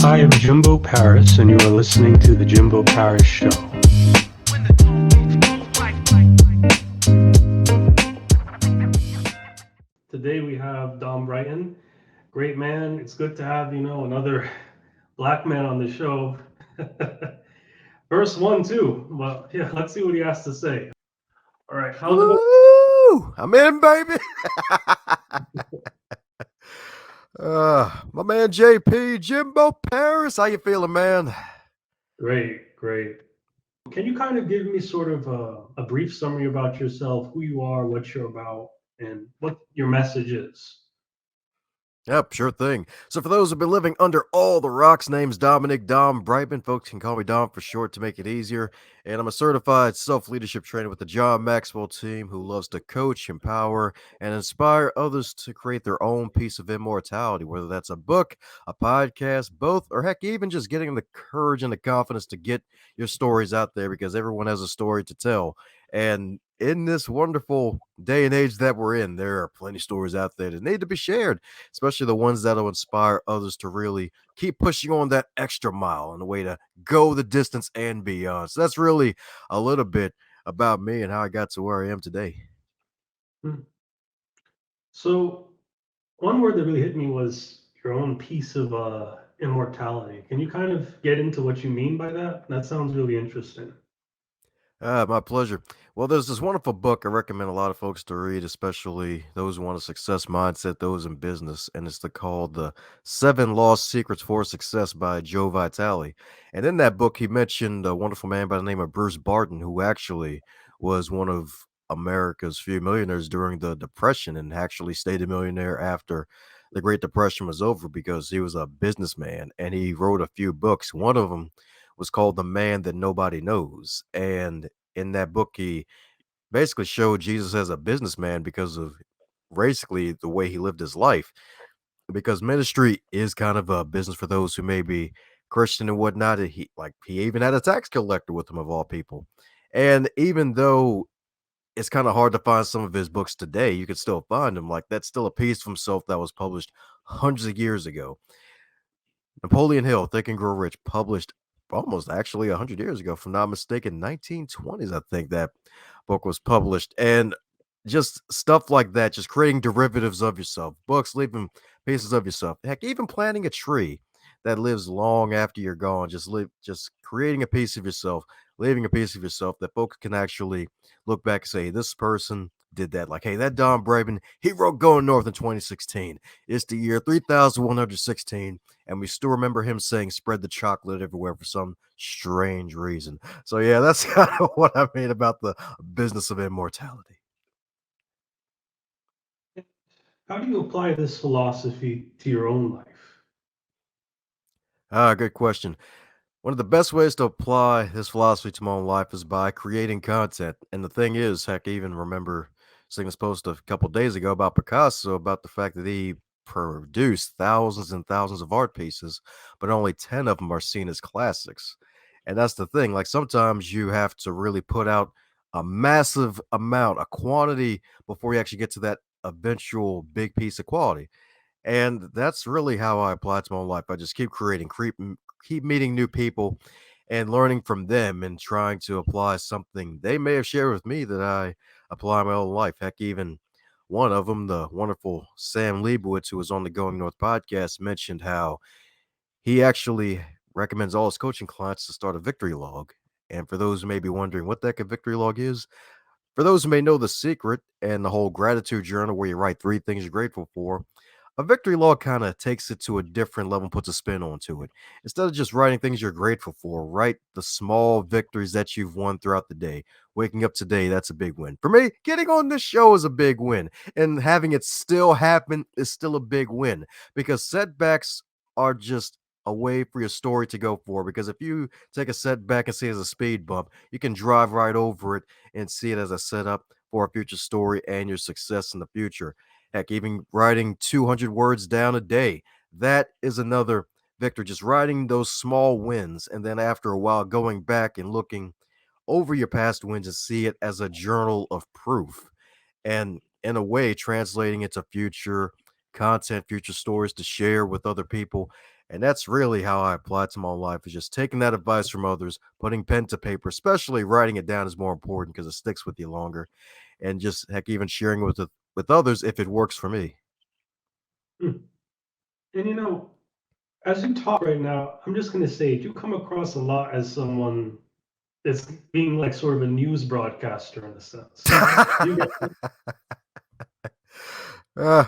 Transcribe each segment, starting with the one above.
I am Jimbo Paris, and you are listening to The Jimbo Paris Show. Today we have Dom Brighton. Great man. It's good to have, another black man on the show. First one, too. Well, yeah, let's see what he has to say. All right, how's it going? Woo! I'm in, baby. My man JP, Jimbo Paris. How you feeling, man? Great, great. Can you kind of give me sort of a brief summary about yourself, who you are, what you're about, and what your message is? Yep, sure thing. So for those who've been living under all the rocks, name's Dominic Dom Brightmon. Folks can call me Dom for short to make it easier. And I'm a certified self-leadership trainer with the John Maxwell Team who loves to coach, empower, and inspire others to create their own piece of immortality, whether that's a book, a podcast, both, or heck, even just getting the courage and the confidence to get your stories out there because everyone has a story to tell. And in this wonderful day and age that we're in, there are plenty of stories out there that need to be shared, especially the ones that'll inspire others to really keep pushing on that extra mile in a way to go the distance and beyond. So that's really a little bit about me and how I got to where I am today. Hmm. So, one word that really hit me was your own piece of immortality. Can you kind of get into what you mean by that? That sounds really interesting. My pleasure. Well, there's this wonderful book I recommend a lot of folks to read, especially those who want a success mindset, those in business, and it's called The Seven Lost Secrets for Success by Joe Vitale. And in that book, he mentioned a wonderful man by the name of Bruce Barton, who actually was one of America's few millionaires during the Depression and actually stayed a millionaire after the Great Depression was over because he was a businessman and he wrote a few books. One of them was called The Man That Nobody Knows. And in that book, he basically showed Jesus as a businessman because of basically the way he lived his life. Because ministry is kind of a business for those who may be Christian and whatnot. And he even had a tax collector with him of all people. And even though it's kind of hard to find some of his books today, you can still find them. Like that's still a piece of himself that was published hundreds of years ago. Napoleon Hill, Think and Grow Rich, published almost actually 100 years ago, if I'm not mistaken, 1920s, I think that book was published. And just stuff like that, just creating derivatives of yourself, books, leaving pieces of yourself. Heck, even planting a tree that lives long after you're gone, just creating a piece of yourself, leaving a piece of yourself that folks can actually look back and say, this person did that. Like, hey, that Don Braven, he wrote Going North in 2016. It's the year 3116 and we still remember him saying spread the chocolate everywhere for some strange reason. So yeah, that's kind of what I mean about the business of immortality. How do you apply this philosophy to your own life? Good question. One of the best ways to apply this philosophy to my own life is by creating content. And the thing is, heck, I even remember seeing this post a couple days ago about Picasso about the fact that he produced thousands and thousands of art pieces, but only 10 of them are seen as classics. And that's the thing. Like sometimes you have to really put out a massive amount, a quantity before you actually get to that eventual big piece of quality. And that's really how I apply it to my own life. I just keep creating, keep meeting new people and learning from them and trying to apply something they may have shared with me that I apply in my own life. Heck, even one of them, the wonderful Sam Leibowitz, who was on the Going North podcast, mentioned how he actually recommends all his coaching clients to start a victory log. And for those who may be wondering what the heck a victory log is, for those who may know the secret and the whole gratitude journal where you write 3 things you're grateful for, a victory log kind of takes it to a different level and puts a spin onto it. Instead of just writing things you're grateful for, write the small victories that you've won throughout the day. Waking up today, that's a big win. For me, getting on this show is a big win. And having it still happen is still a big win because setbacks are just a way for your story to go forward. Because if you take a setback and see it as a speed bump, you can drive right over it and see it as a setup for a future story and your success in the future. Heck, even writing 200 words down a day, that is another victory. Just writing those small wins. And then after a while, going back and looking over your past wins and see it as a journal of proof. And in a way, translating it to future content, future stories to share with other people. And that's really how I apply it to my own life, is just taking that advice from others, putting pen to paper, especially writing it down is more important because it sticks with you longer, and just heck, even sharing with others if it works for me. Hmm. And as you talk right now, I'm just going to say, you come across a lot as someone that's being like sort of a news broadcaster in a sense. Do you get that?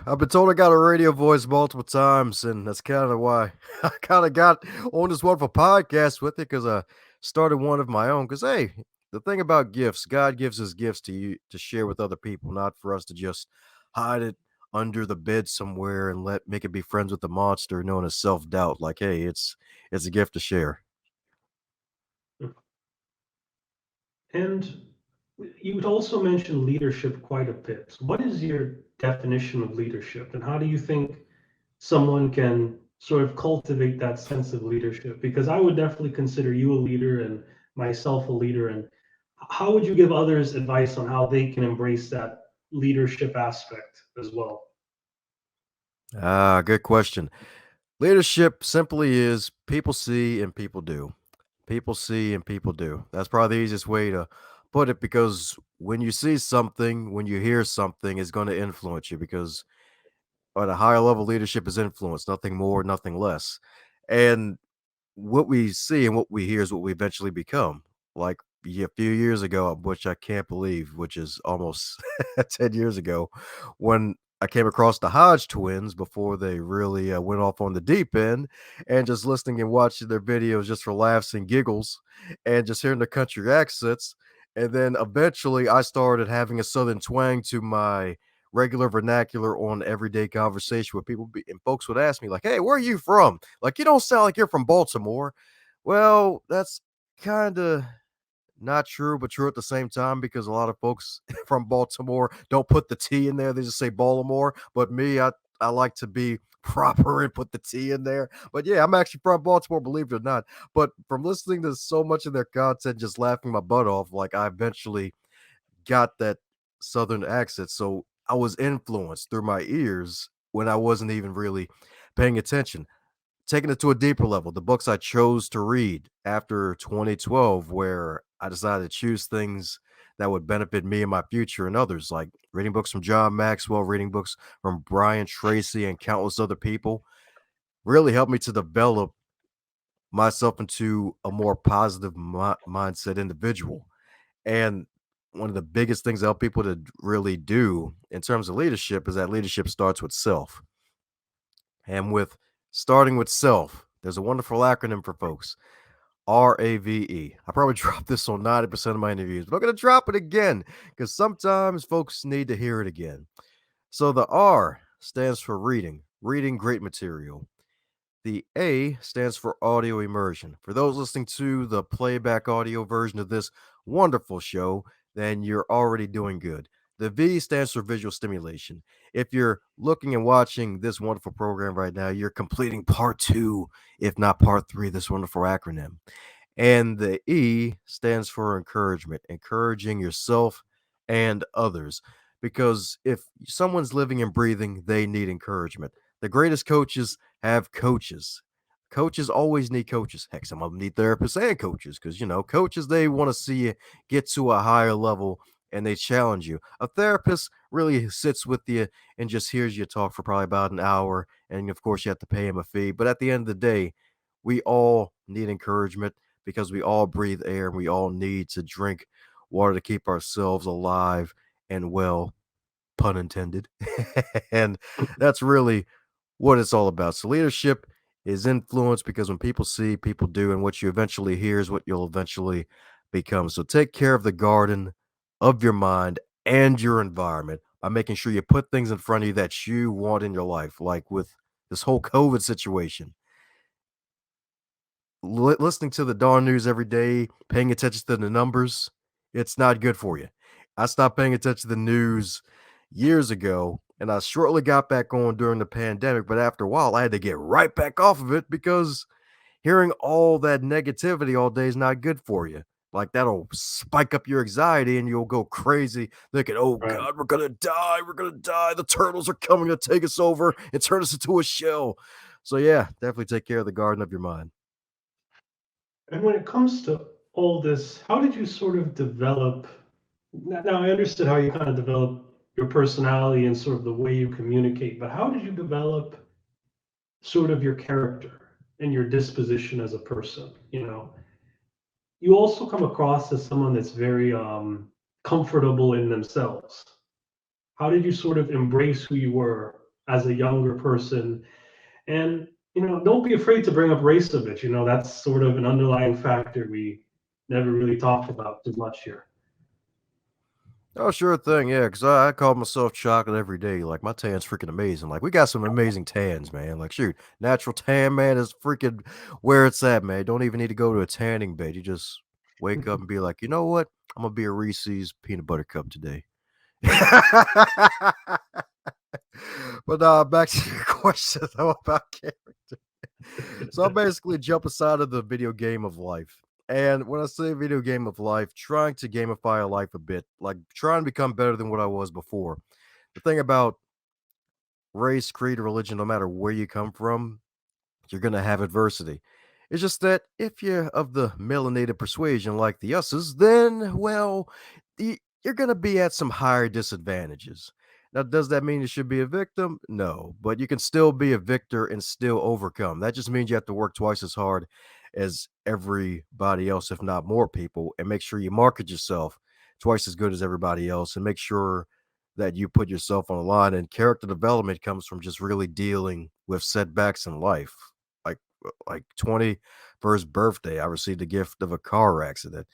I've been told I got a radio voice multiple times, and that's kind of why I kind of got on this wonderful podcast with it, because I started one of my own. Because, hey, the thing about gifts, God gives us gifts to you to share with other people, not for us to just hide it under the bed somewhere and let make it be friends with the monster known as self doubt. Like, hey, it's a gift to share. And you also mentioned leadership quite a bit. What is your definition of leadership, and how do you think someone can sort of cultivate that sense of leadership? Because I would definitely consider you a leader and myself a leader. And how would you give others advice on how they can embrace that leadership aspect as well? Good question. Leadership simply is people see and people do. People see and people do. That's probably the easiest way to put it, because when you see something, when you hear something, it's going to influence you, because at a higher level, leadership is influence, nothing more, nothing less. And what we see and what we hear is what we eventually become. Like, a few years ago, which I can't believe, which is almost 10 years ago, when I came across the Hodge twins before they really went off on the deep end, and just listening and watching their videos just for laughs and giggles, and just hearing the country accents. And then eventually I started having a Southern twang to my regular vernacular on everyday conversation with people. And folks would ask me, like, hey, where are you from? Like, you don't sound like you're from Baltimore. Well, that's kind of not true, but true at the same time, because a lot of folks from Baltimore don't put the T in there. They just say Baltimore. But me, I like to be proper and put the T in there. But yeah, I'm actually from Baltimore, believe it or not. But from listening to so much of their content, just laughing my butt off, like, I eventually got that Southern accent. So I was influenced through my ears when I wasn't even really paying attention. Taking it to a deeper level, the books I chose to read after 2012, where I decided to choose things that would benefit me and my future and others, like reading books from John Maxwell, reading books from Brian Tracy, and countless other people, really helped me to develop myself into a more positive mindset individual. And one of the biggest things I help people to really do in terms of leadership is that leadership starts with self. And with starting with self, there's a wonderful acronym for folks, RAVE. I probably dropped this on 90% of my interviews, but I'm going to drop it again because sometimes folks need to hear it again. So the R stands for reading, reading great material. The A stands for audio immersion. For those listening to the playback audio version of this wonderful show, then you're already doing good. The V stands for visual stimulation. If you're looking and watching this wonderful program right now, you're completing part two, if not part three, of this wonderful acronym. And the E stands for encouragement, encouraging yourself and others. Because if someone's living and breathing, they need encouragement. The greatest coaches have coaches. Coaches always need coaches. Heck, some of them need therapists and coaches, because, coaches, they want to see you get to a higher level and they challenge you. A therapist really sits with you and just hears you talk for probably about an hour. And of course, you have to pay him a fee. But at the end of the day, we all need encouragement, because we all breathe air and we all need to drink water to keep ourselves alive and well, pun intended. And that's really what it's all about. So leadership is influence, because when people see, people do, and what you eventually hear is what you'll eventually become. So take care of the garden of your mind and your environment by making sure you put things in front of you that you want in your life, like with this whole COVID situation. Listening to the darn news every day, paying attention to the numbers, it's not good for you. I stopped paying attention to the news years ago, and I shortly got back on during the pandemic. But after a while, I had to get right back off of it, because hearing all that negativity all day is not good for you. Like, that'll spike up your anxiety and you'll go crazy thinking, oh Right. God, we're going to die. We're going to die. The turtles are coming to take us over and turn us into a shell. So yeah, definitely take care of the garden of your mind. And when it comes to all this, how did you sort of develop? Now, I understood how you kind of develop your personality and sort of the way you communicate, but how did you develop sort of your character and your disposition as a person? You also come across as someone that's very comfortable in themselves. How did you sort of embrace who you were as a younger person? And don't be afraid to bring up race a bit. That's sort of an underlying factor we never really talked about too much here. Oh, sure thing, yeah, 'cause I call myself chocolate every day, like, my tan's freaking amazing, like, we got some amazing tans, man, like, shoot, natural tan, man, is freaking where it's at, man, don't even need to go to a tanning bed, you just wake up and be like, "You know what? I'm gonna be a Reese's peanut butter cup today." But, back to your question, though, about character. So, I basically jump aside of the video game of life. And when I say video game of life, trying to gamify a life a bit, like trying to become better than what I was before. The thing about race, creed, religion, no matter where you come from, you're going to have adversity. It's just that if you're of the melanated persuasion like the us's, then, well, you're going to be at some higher disadvantages. Now, does that mean you should be a victim? No, but you can still be a victor and still overcome. That just means you have to work twice as hard as everybody else, if not more people, and make sure you market yourself twice as good as everybody else and make sure that you put yourself on the line. And character development comes from just really dealing with setbacks in life like 21st birthday, I received a gift of a car accident.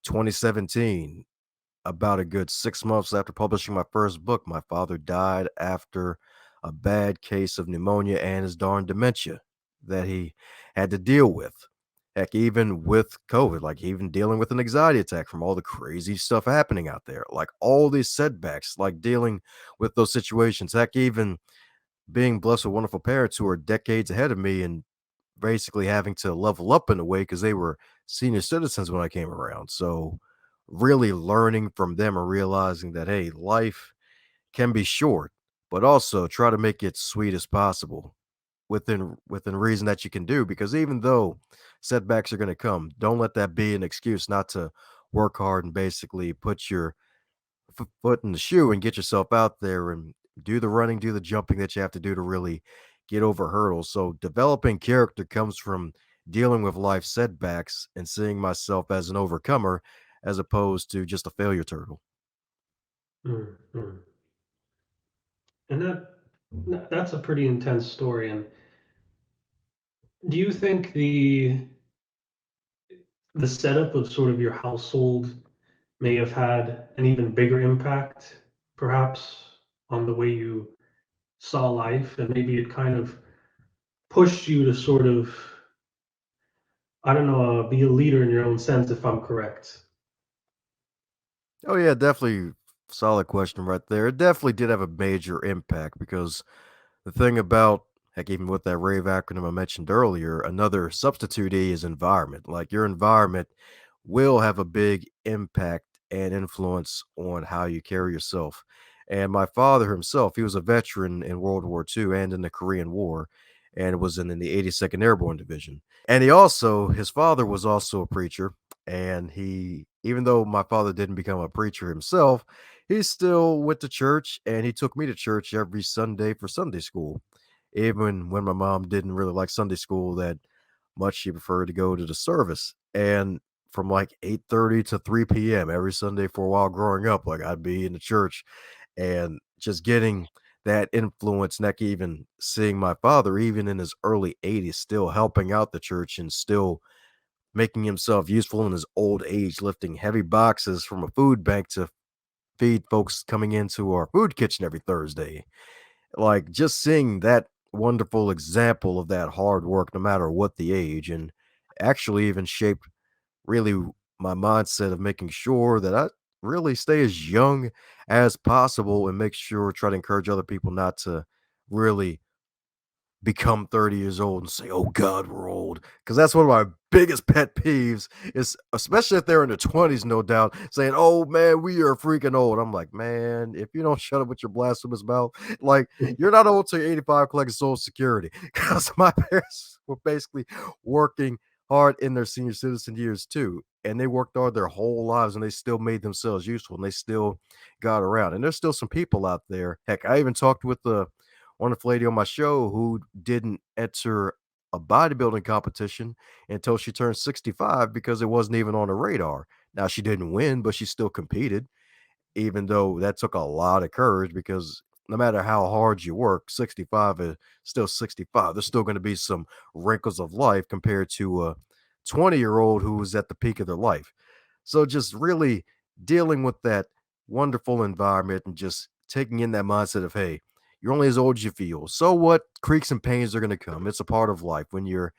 2017, about a good 6 months after publishing my first book, my father died after a bad case of pneumonia and his darn dementia that he had to deal with. Heck, even with COVID, like even dealing with an anxiety attack from all the crazy stuff happening out there, like all these setbacks, like dealing with those situations. Heck, even being blessed with wonderful parents who are decades ahead of me and basically having to level up in a way because they were senior citizens when I came around. So really learning from them and realizing that hey, life can be short, but also try to make it sweet as possible within reason that you can do because even though setbacks are going to come, don't let that be an excuse not to work hard and basically put your foot in the shoe and get yourself out there and do the running, do the jumping that you have to do to really get over hurdles. So developing character comes from dealing with life setbacks and seeing myself as an overcomer as opposed to just a failure turtle. Mhm. And that's a pretty intense story. And do you think the setup of sort of your household may have had an even bigger impact, perhaps, on the way you saw life, and maybe it kind of pushed you to sort of, I don't know, be a leader in your own sense, if I'm correct? Oh yeah, definitely solid question right there. It definitely did have a major impact because the thing about heck, even with that rave acronym I mentioned earlier, another substitute E is environment. Like your environment will have a big impact and influence on how you carry yourself. And my father himself, he was a veteran in World War II and in the Korean War, and was in the 82nd Airborne Division. And his father was also a preacher. And even though my father didn't become a preacher himself, he still went to church and he took me to church every Sunday for Sunday school. Even when my mom didn't really like Sunday school that much, she preferred to go to the service. And from like 8:30 to 3 p.m. every Sunday for a while growing up, like I'd be in the church and just getting that influence, neck even seeing my father, even in his early 80s, still helping out the church and still making himself useful in his old age, lifting heavy boxes from a food bank to feed folks coming into our food kitchen every Thursday. Like just seeing that wonderful example of that hard work, no matter what the age, and actually even shaped really my mindset of making sure that I really stay as young as possible and make sure try to encourage other people not to really become 30 years old and say, "Oh God, we're old." Because that's one of my biggest pet peeves is, especially if they're in their 20s, no doubt, saying, "Oh man, we are freaking old." I'm like, man, if you don't shut up with your blasphemous mouth, like you're not old till you're 85 collecting Social Security. Because my parents were basically working hard in their senior citizen years too. And they worked hard their whole lives and they still made themselves useful and they still got around. And there's still some people out there. Heck, I even talked with the wonderful lady on my show who didn't enter a bodybuilding competition until she turned 65 because it wasn't even on her radar. Now she didn't win, but she still competed, even though that took a lot of courage because no matter how hard you work, 65 is still 65. There's still going to be some wrinkles of life compared to a 20-year-old who was at the peak of their life. So just really dealing with that wonderful environment and just taking in that mindset of, hey, you're only as old as you feel. So what? Creaks and pains are going to come. It's a part of life when you're,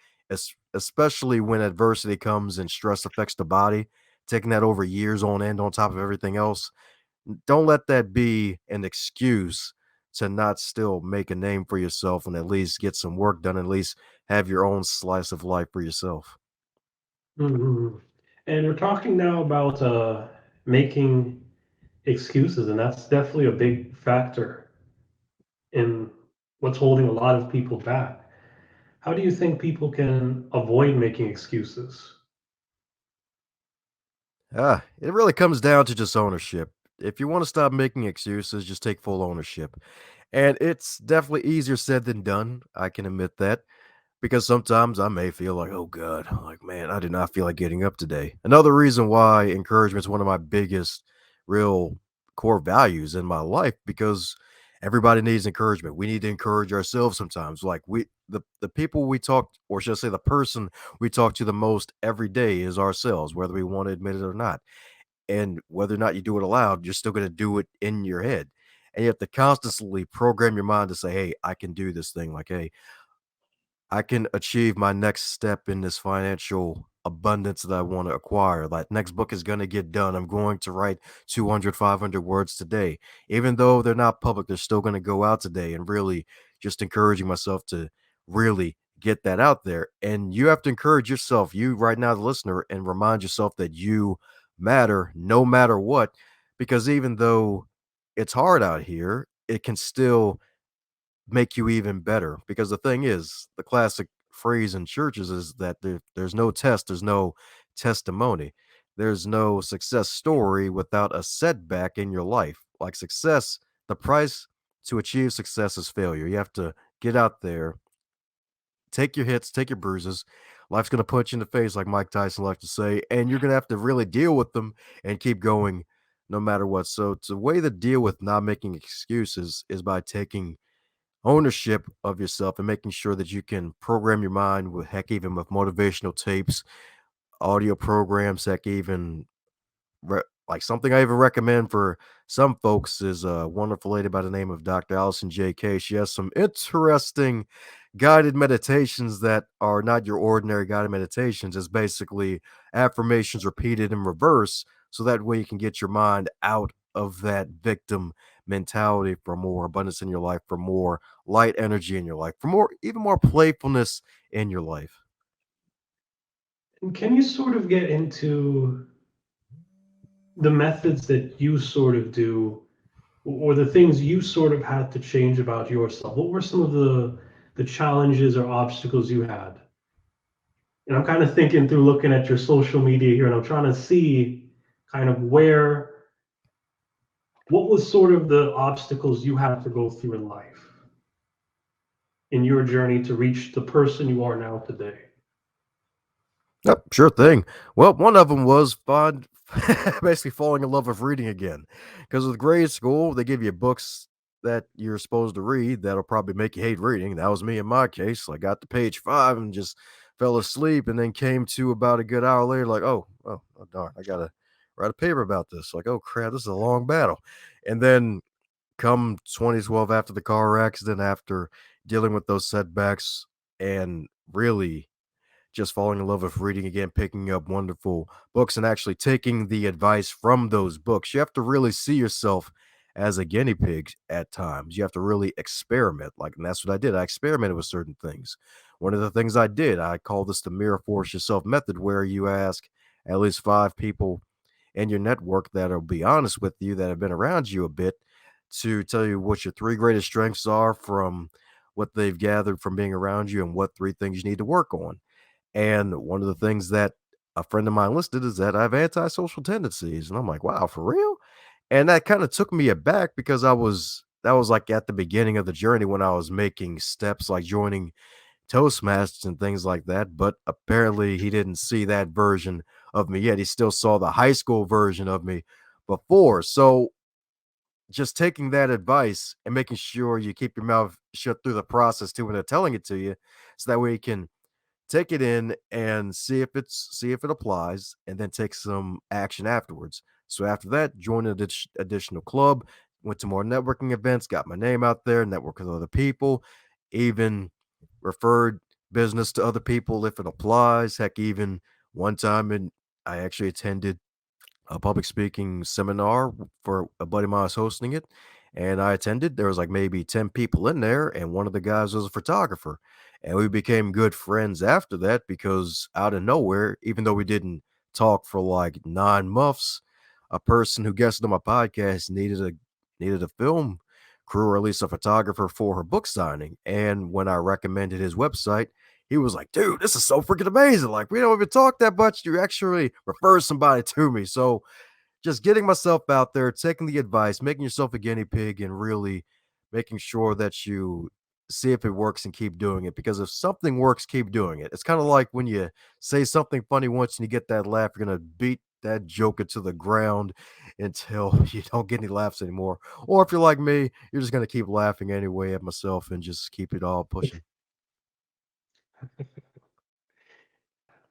especially when adversity comes and stress affects the body, taking that over years on end on top of everything else. Don't let that be an excuse to not still make a name for yourself and at least get some work done, at least have your own slice of life for yourself. Mhm. And we're talking now about making excuses, and that's definitely a big factor in what's holding a lot of people back. How do you think people can avoid making excuses? It really comes down to just ownership. If you want to stop making excuses, just take full ownership. And it's definitely easier said than done. I can admit that. Because sometimes I may feel like, oh God, like, man, I did not feel like getting up today. Another reason why encouragement is one of my biggest real core values in my life because everybody needs encouragement. We need to encourage ourselves sometimes. Like the people we talk, or should I say the person we talk to the most every day is ourselves, whether we want to admit it or not. And whether or not you do it aloud, you're still going to do it in your head. And you have to constantly program your mind to say, hey, I can do this thing. Like, hey, I can achieve my next step in this financial abundance that I want to acquire. That next book is going to get done. I'm going to write 200, 500 words today. Even though they're not public, they're still going to go out today and really just encouraging myself to really get that out there. And you have to encourage yourself, you right now, the listener, and remind yourself that you matter no matter what. Because even though it's hard out here, it can still make you even better. Because the thing is, the classic phrase in churches is that there's no test, there's no testimony, there's no success story without a setback in your life. Like success, the price to achieve success is failure. You have to get out there, take your hits, take your bruises. Life's going to punch you in the face, like Mike Tyson likes to say, and you're going to have to really deal with them and keep going no matter what. So, the way to deal with not making excuses is by taking ownership of yourself and making sure that you can program your mind with, heck, even with motivational tapes, audio programs, heck, even like something I even recommend for some folks is a wonderful lady by the name of Dr. Allison J.K. She has some interesting guided meditations that are not your ordinary guided meditations. It's basically affirmations repeated in reverse. So that way you can get your mind out of that victim mentality for more abundance in your life, for more light energy in your life, for more, even more playfulness in your life. And can you sort of get into the methods that you sort of do, or the things you sort of had to change about yourself? What were some of the challenges or obstacles you had? And I'm kind of thinking through looking at your social media here, and I'm trying to see kind of what was sort of the obstacles you had to go through in life in your journey to reach the person you are now today. Yep, sure thing. Well, one of them was basically falling in love with reading again. Because with grade school, they give you books that you're supposed to read that'll probably make you hate reading. That was me in my case. I got to page 5 and just fell asleep, and then came to about a good hour later, like, oh darn, I gotta write a paper about this. Like, oh crap, this is a long battle. And then come 2012, after the car accident, after dealing with those setbacks and really just falling in love with reading again, picking up wonderful books and actually taking the advice from those books. You have to really see yourself as a guinea pig at times. You have to really experiment. Like, and that's what I did. I experimented with certain things. One of the things I did, I call this the mirror force yourself method, where you ask at least 5 people in your network that'll be honest with you, that have been around you a bit, to tell you what your 3 greatest strengths are from what they've gathered from being around you, and what 3 things you need to work on. And one of the things that a friend of mine listed is that I have antisocial tendencies. And I'm like, wow, for real? And that kind of took me aback, because that was like at the beginning of the journey when I was making steps like joining Toastmasters and things like that. But apparently he didn't see that version of me yet. He still saw the high school version of me before. So just taking that advice and making sure you keep your mouth shut through the process too when they're telling it to you, so that way you can take it in and see if it applies, and then take some action afterwards. So after that, join an additional club, went to more networking events, got my name out there, network with other people, even referred business to other people if it applies. Heck, even one time, and I actually attended a public speaking seminar for a buddy of mine was hosting it, and I attended. There was like maybe 10 people in there, and one of the guys was a photographer. And we became good friends after that, because out of nowhere, even though we didn't talk for like 9 months, a person who guested on my podcast needed a film crew, or at least a photographer, for her book signing. And when I recommended his website, he was like, dude, this is so freaking amazing. Like, we don't even talk that much. You actually refer somebody to me. So just getting myself out there, taking the advice, making yourself a guinea pig, and really making sure that you see if it works and keep doing it. Because if something works, keep doing it. It's kind of like when you say something funny once and you get that laugh, you're going to beat that joke into the ground until you don't get any laughs anymore. Or if you're like me, you're just going to keep laughing anyway at myself and just keep it all pushing.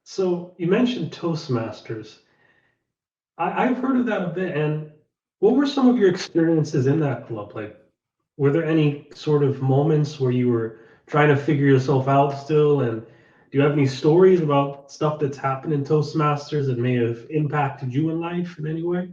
So you mentioned Toastmasters. I've heard of that a bit. And what were some of your experiences in that club? Like, were there any sort of moments where you were trying to figure yourself out still? And do you have any stories about stuff that's happened in Toastmasters that may have impacted you in life in any way?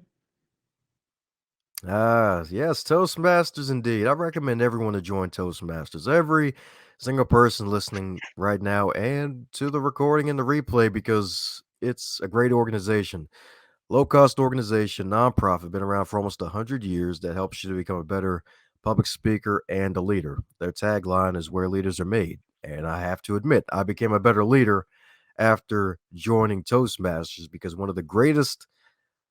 Ah, yes, Toastmasters indeed. I recommend everyone to join Toastmasters. Every single person listening right now, and to the recording and the replay, because it's a great organization. Low cost organization, nonprofit, been around for almost 100 years, that helps you to become a better public speaker and a leader. Their tagline is where leaders are made. And I have to admit, I became a better leader after joining Toastmasters, because one of the greatest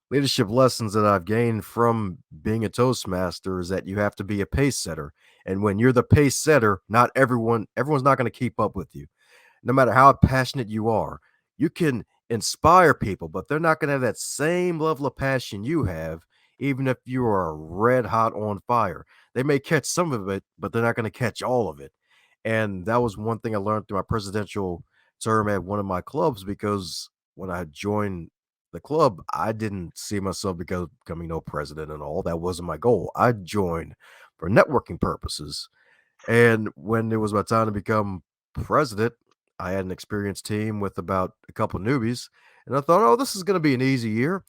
leadership lessons that I've gained from being a Toastmaster is that you have to be a pace setter. And when you're the pace setter, not everyone's not going to keep up with you. No matter how passionate you are, you can inspire people, but they're not going to have that same level of passion you have, even if you are red hot on fire. They may catch some of it, but they're not going to catch all of it. And that was one thing I learned through my presidential term at one of my clubs, because when I joined the club, I didn't see myself becoming no president and all. That wasn't my goal. I joined for networking purposes. And when it was my time to become president, I had an experienced team with about a couple newbies. And I thought, oh, this is going to be an easy year.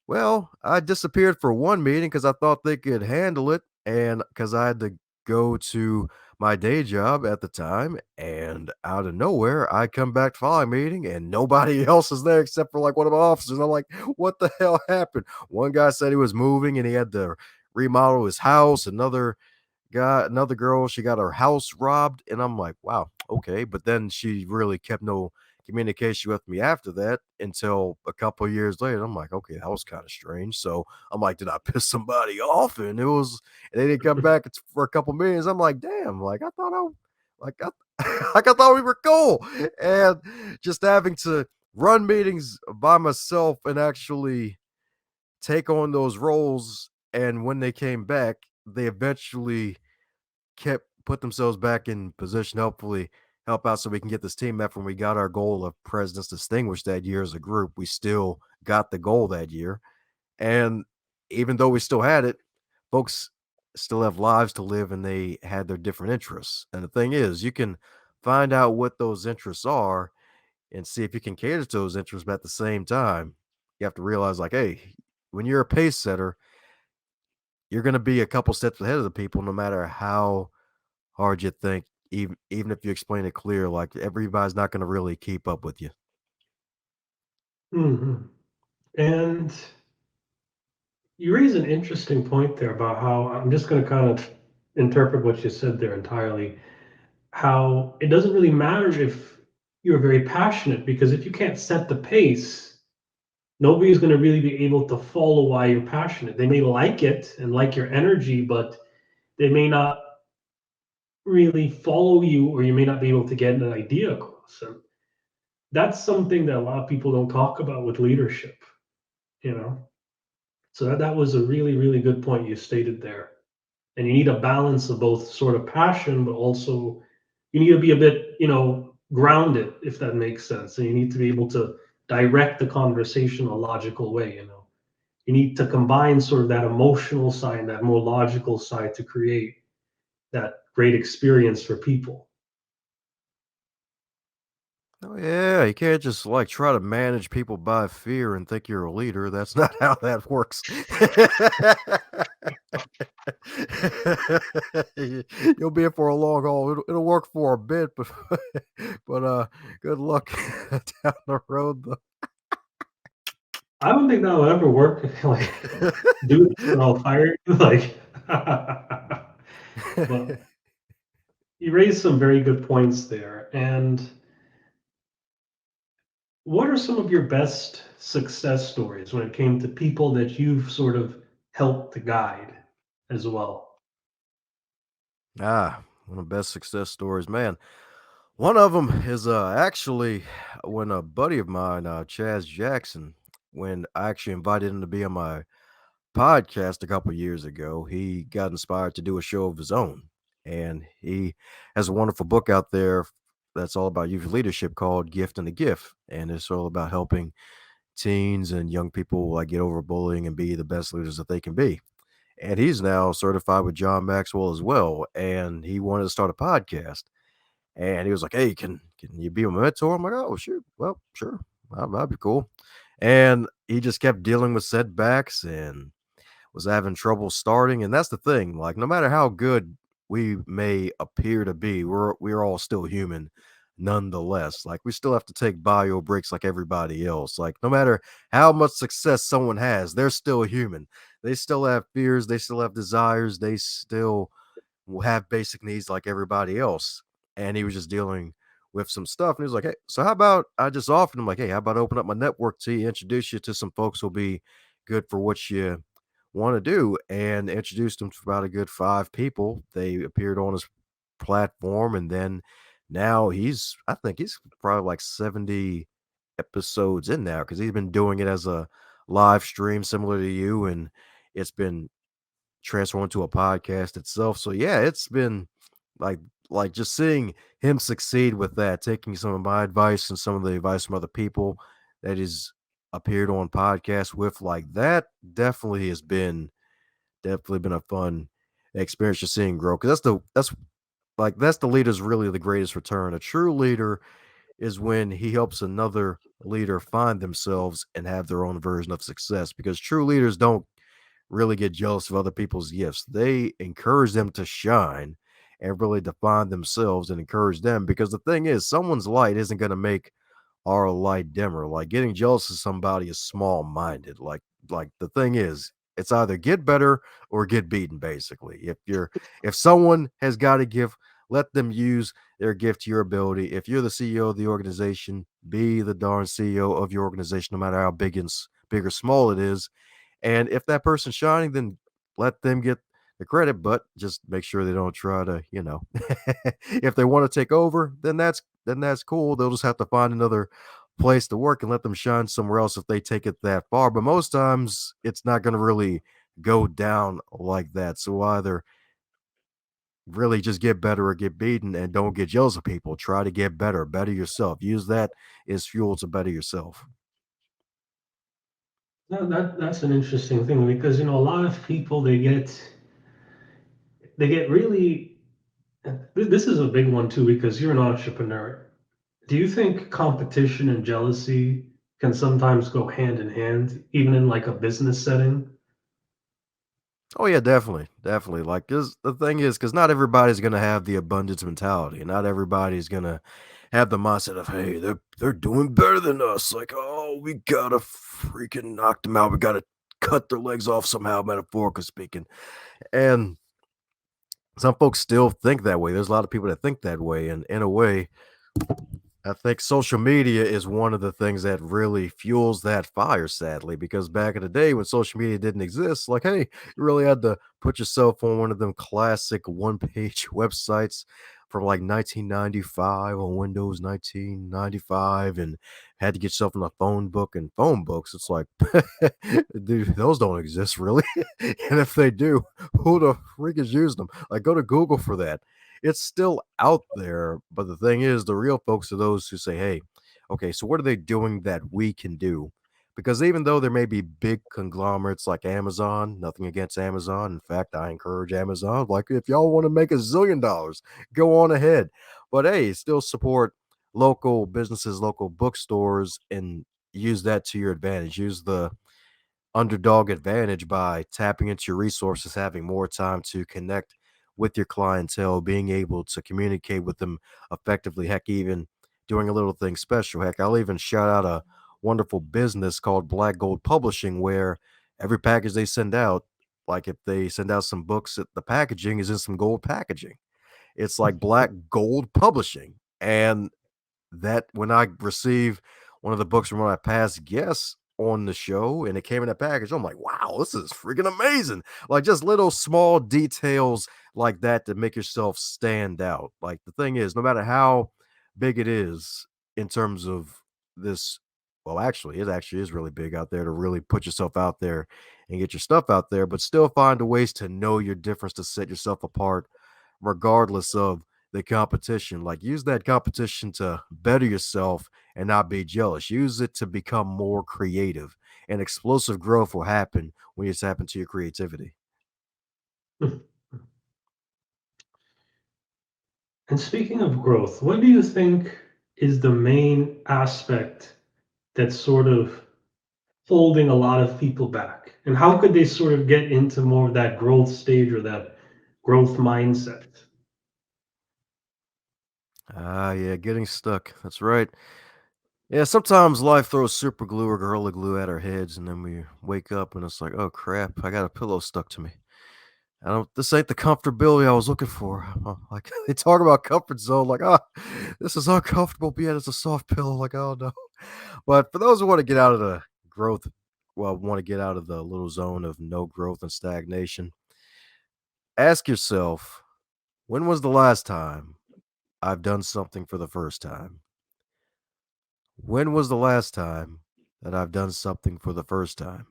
Well, I disappeared for one meeting because I thought they could handle it, and because I had to go to my day job at the time, and out of nowhere, I come back following meeting, and nobody else is there except for like one of my officers. I'm like, what the hell happened? One guy said he was moving and he had to remodel his house. Another girl, she got her house robbed, and I'm like, wow, okay. But then she really kept no communication with me after that until a couple of years later. I'm like, okay, that was kind of strange. So I'm like, did I piss somebody off? And they didn't come back for a couple minutes. I'm like, damn, like I thought like I, like I thought we were cool. And just having to run meetings by myself and actually take on those roles. And when they came back, they eventually put themselves back in position, hopefully help out so we can get this team effort. When we got our goal of President's Distinguished that year as a group, we still got the goal that year. And even though we still had it, folks still have lives to live, and they had their different interests. And the thing is, you can find out what those interests are and see if you can cater to those interests. But at the same time, you have to realize, like, hey, when you're a pace setter, you're going to be a couple steps ahead of the people no matter how hard you think, even if you explain it clear, like everybody's not going to really keep up with you. Hmm. And you raise an interesting point there about how I'm just going to kind of interpret what you said there entirely. How it doesn't really matter if you're very passionate, because if you can't set the pace, nobody's going to really be able to follow why you're passionate. They may like it and like your energy, but they may not really follow you, or you may not be able to get an idea across. And that's something that a lot of people don't talk about with leadership, you know? So that was a really, really good point you stated there. And you need a balance of both sort of passion, but also you need to be a bit, grounded, if that makes sense. And you need to be able to direct the conversation in a logical way. You need to combine sort of that emotional side, that more logical side to create that great experience for people. Oh yeah, you can't just like try to manage people by fear and think you're a leader. That's not how that works. You'll be in for a long haul. It'll work for a bit, but good luck down the road. I don't think that'll ever work. Like, do it and I'll fire you. Like, but you raised some very good points there. And what are some of your best success stories when it came to people that you've sort of helped to guide as well? One of the best success stories, man. One of them is actually when a buddy of mine, Chaz Jackson, when I actually invited him to be on my podcast a couple years ago, he got inspired to do a show of his own. And he has a wonderful book out there that's all about youth leadership called Gift and the Gift. And it's all about helping teens and young people like get over bullying and be the best leaders that they can be. And he's now certified with John Maxwell as well. And he wanted to start a podcast. And he was like, "Hey, can you be a mentor?" I'm like, "Oh, shoot. Well, sure. That'd be cool." And he just kept dealing with setbacks and was having trouble starting. And that's the thing. Like, no matter how good we may appear to be, we're all still human nonetheless. Like, we still have to take bio breaks like everybody else. Like, no matter how much success someone has, they're still human. They still have fears, they still have desires, they still will have basic needs like everybody else. And he was just dealing with some stuff. And he was like, "Hey, so how about I just offered him, like, hey, how about I open up my network to you, introduce you to some folks who'll be good for what you want to do?" And introduced him to about a good 5 people. They appeared on his platform. And then now I think he's probably like 70 episodes in now because he's been doing it as a live stream similar to you. And it's been transform into a podcast itself. So yeah, it's been like just seeing him succeed with that, taking some of my advice and some of the advice from other people that he's appeared on podcasts with, like that definitely been a fun experience just seeing grow. Cause that's the leader's really the greatest return. A true leader is when he helps another leader find themselves and have their own version of success, because true leaders don't really get jealous of other people's gifts. They encourage them to shine and really define themselves and encourage them, because the thing is, someone's light isn't going to make our light dimmer. Like, getting jealous of somebody is small minded. Like the thing is, it's either get better or get beaten, basically. If someone has got a gift, let them use their gift to your ability. If you're the CEO of the organization, be the darn CEO of your organization, no matter how big or small it is. And if that person's shining, then let them get the credit, but just make sure they don't try to, if they want to take over, then that's cool. They'll just have to find another place to work and let them shine somewhere else if they take it that far. But most times it's not going to really go down like that. So either really just get better or get beaten, and don't get jealous of people. Try to get better yourself. Use that as fuel to better yourself. That's an interesting thing, because a lot of people they get really. This is a big one too, because you're an entrepreneur. Do you think competition and jealousy can sometimes go hand in hand, even in like a business setting? Oh yeah, definitely, definitely. Like, cause the thing is, cause not everybody's gonna have the abundance mentality, and not everybody's gonna have the mindset of, hey, they're doing better than us. Like, oh, we gotta freaking knock them out. We gotta cut their legs off somehow, metaphorically speaking. And some folks still think that way. There's a lot of people that think that way, and in a way, I think social media is one of the things that really fuels that fire, sadly, because back in the day when social media didn't exist, like, hey, you really had to put yourself on one of them classic one page websites from like 1995 on Windows 1995 and had to get yourself in a phone book and phone books. It's like, dude, those don't exist really. And if they do, who the freak is using them? Like, go to Google for that. It's still out there, but the thing is, the real folks are those who say, "Hey, okay, so what are they doing that we can do?" Because even though there may be big conglomerates like Amazon, nothing against Amazon. In fact, I encourage Amazon. Like, if y'all want to make $1 zillion, go on ahead. But hey, still support local businesses, local bookstores, and use that to your advantage. Use the underdog advantage by tapping into your resources, having more time to connect with your clientele, being able to communicate with them effectively. Heck, even doing a little thing special. Heck, I'll even shout out a wonderful business called Black Gold Publishing, where every package they send out, like if they send out some books, the packaging is in some gold packaging. It's like Black Gold Publishing. And that when I receive one of the books from one of my past guests on the show and it came in a package, I'm like, wow, this is freaking amazing. Like just little small details like that to make yourself stand out. Like the thing is, no matter how big it is in terms of this, well, actually, it actually is really big out there to really put yourself out there and get your stuff out there, but still find the ways to know your difference to set yourself apart, regardless of the competition. Like use that competition to better yourself and not be jealous. Use it to become more creative. And explosive growth will happen when you tap into your creativity. And speaking of growth, what do you think is the main aspect that's sort of holding a lot of people back? And how could they sort of get into more of that growth stage or that growth mindset? Ah, yeah, getting stuck. That's right. Yeah, sometimes life throws super glue or gorilla glue at our heads, and then we wake up and it's like, oh crap, I got a pillow stuck to me. I don't. This ain't the comfortability I was looking for. Like they talk about comfort zone, like, oh, this is uncomfortable, but yet it's a soft pillow. Like, oh no. But for those who want to get out of the growth, well, want to get out of the little zone of no growth and stagnation, ask yourself, when was the last time I've done something for the first time? When was the last time that I've done something for the first time?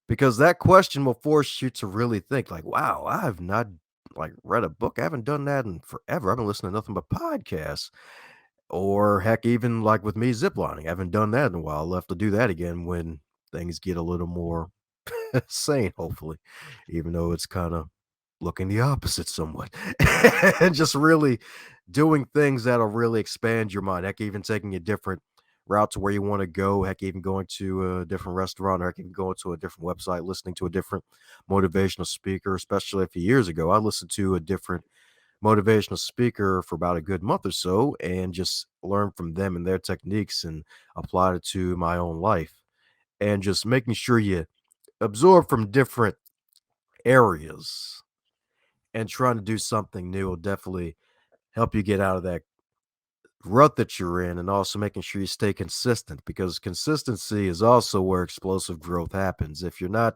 Because that question will force you to really think like, wow, I have not like read a book. I haven't done that in forever. I've been listening to nothing but podcasts. Or heck, even like with me ziplining. I haven't done that in a while. I'll have to do that again when things get a little more sane, hopefully. Even though it's kind of looking the opposite somewhat. And just really doing things that'll really expand your mind. Heck, even taking a different route to where you want to go. Heck, even going to a different restaurant, or heck, even going to a different website, listening to a different motivational speaker. Especially a few years ago, I listened to a different motivational speaker for about a good month or so and just learned from them and their techniques and applied it to my own life. And just making sure you absorb from different areas and trying to do something new will definitely help you get out of that rut that you're in, and also making sure you stay consistent, because consistency is also where explosive growth happens. If you're not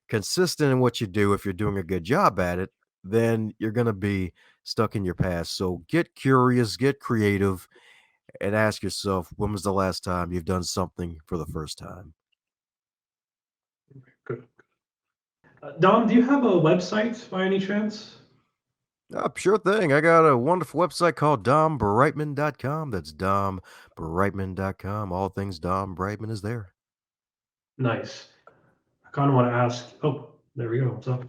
consistent in what you do, if you're doing a good job at it, then you're going to be stuck in your past. So get curious, get creative, and ask yourself, when was the last time you've done something for the first time? Good. Dom, do you have a website by any chance? Sure thing. I got a wonderful website called dombrightman.com. That's dombrightman.com. All things Dom Brightman is there. Nice. I kind of want to ask. Oh, there we go. So,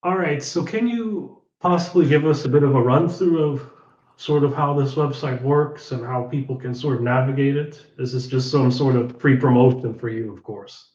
all right. So, can you possibly give us a bit of a run through of sort of how this website works and how people can sort of navigate it? This is just some sort of free promotion for you, of course.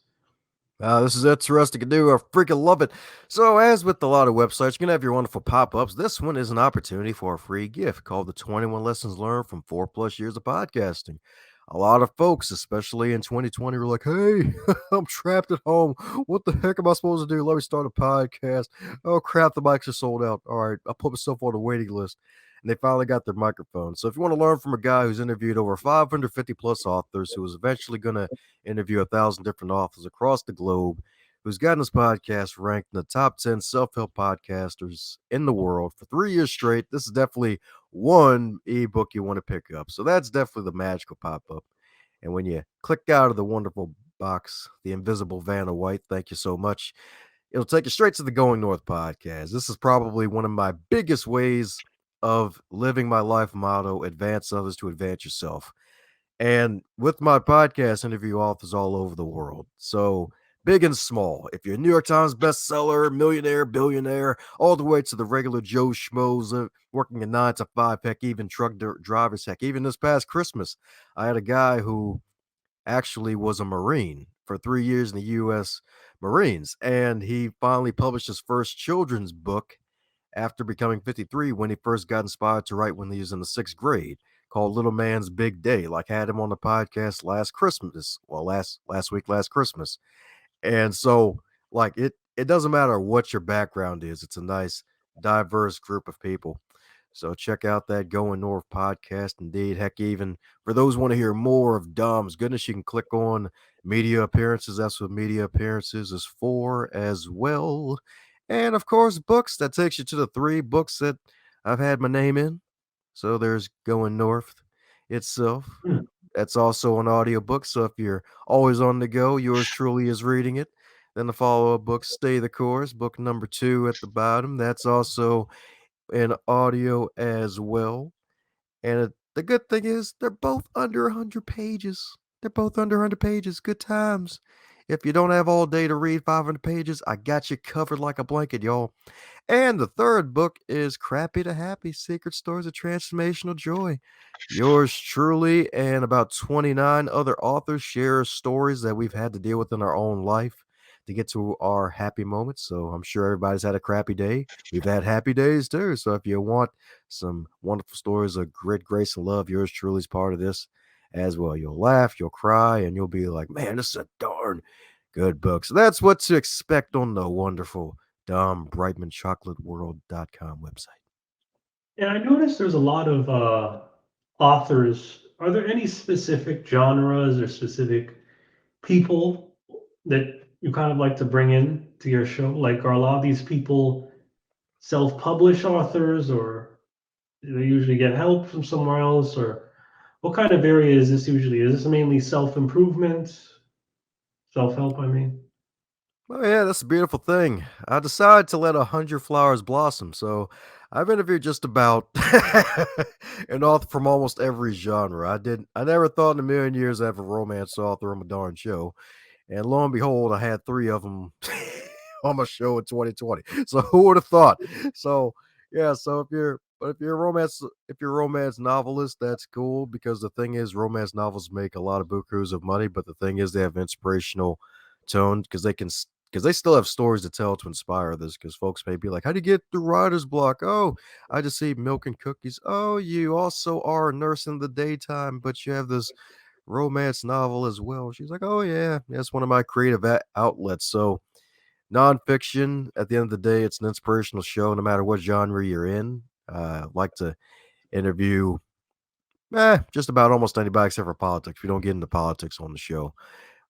This is interesting to do. I freaking love it. So, as with a lot of websites, you're going to have your wonderful pop ups. This one is an opportunity for a free gift called the 21 Lessons Learned from 4+ years of podcasting. A lot of folks, especially in 2020, were like, hey, I'm trapped at home. What the heck am I supposed to do? Let me start a podcast. Oh, crap, the mics are sold out. All right, I'll put myself on the waiting list. And they finally got their microphone. So, if you want to learn from a guy who's interviewed over 550 plus authors, who is eventually going to interview 1,000 different authors across the globe, who's gotten his podcast ranked in the top 10 self-help podcasters in the world for 3 years straight. This is definitely one ebook you want to pick up. So that's definitely the magical pop-up. And when you click out of the wonderful box, the invisible Vanna White, thank you so much, it'll take you straight to the Going North podcast. This is probably one of my biggest ways of living my life motto: advance others to advance yourself. And with my podcast, interview authors all over the world. So big and small. If you're a New York Times bestseller, millionaire, billionaire, all the way to the regular Joe Schmoes working a 9 to 5, heck, even truck drivers, heck, even this past Christmas, I had a guy who actually was a Marine for 3 years in the U.S. Marines, and he finally published his first children's book after becoming 53 when he first got inspired to write when he was in the 6th grade, called Little Man's Big Day. Like, had him on the podcast last Christmas. Well, last week, last Christmas. And so, like, it doesn't matter what your background is. It's a nice diverse group of people. So check out that Going North podcast. Indeed, heck, even for those who want to hear more of Dom's goodness, you can click on media appearances. That's what media appearances is for as well. And of course, books. That takes you to the 3 books that I've had my name in. So there's Going North itself. Hmm. That's also an audiobook. So if you're always on the go, yours truly is reading it. Then the follow-up book, Stay the Course, book number 2 at the bottom. That's also in audio as well. And the good thing is they're both under 100 pages. They're both under 100 pages. Good times. If you don't have all day to read 500 pages, I got you covered like a blanket, y'all. And the 3rd book is Crappy to Happy: Secret Stories of Transformational Joy. Yours truly and about 29 other authors share stories that we've had to deal with in our own life to get to our happy moments. So I'm sure everybody's had a crappy day. We've had happy days too. So if you want some wonderful stories of grit, grace, and love, yours truly is part of this as well. You'll laugh, you'll cry, and you'll be like, man, this is a darn good book. So that's what to expect on the wonderful DomBrightmonChocolateWorld.com website. And I noticed there's a lot of authors. Are there any specific genres or specific people that you kind of like to bring in to your show? Like, are a lot of these people self-published authors, or do they usually get help from somewhere else, or what kind of area is this usually? Is this mainly self-improvement, self-help, I mean? Oh yeah, that's a beautiful thing. I decided to let 100 flowers blossom, so I've interviewed just about an author from almost every genre. I never thought in a million years I'd have a romance author on my darn show. And lo and behold, I had 3 of them on my show in 2020. So who would have thought? So yeah, so if you're a romance novelist, that's cool, because the thing is, romance novels make a lot of bukus of money, but the thing is, they have inspirational tone because because they still have stories to tell to inspire others. Because folks may be like, "How do you get through writer's block?" Oh, I just eat milk and cookies. Oh, you also are a nurse in the daytime, but you have this romance novel as well. She's like, oh yeah, that's one of my creative outlets. So nonfiction, at the end of the day, it's an inspirational show, no matter what genre you're in. Like to interview just about almost anybody except for politics. We don't get into politics on the show,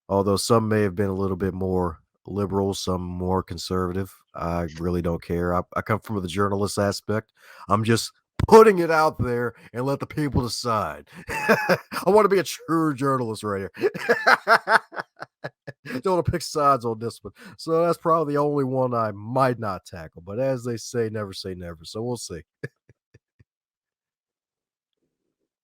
although some may have been a little bit more liberal, some more conservative. I really don't care. I come from the journalist aspect. I'm just putting it out there and let the people decide. I want to be a true journalist right here. Don't want to pick sides on this one. So that's probably the only one I might not tackle. But as they say never. So we'll see.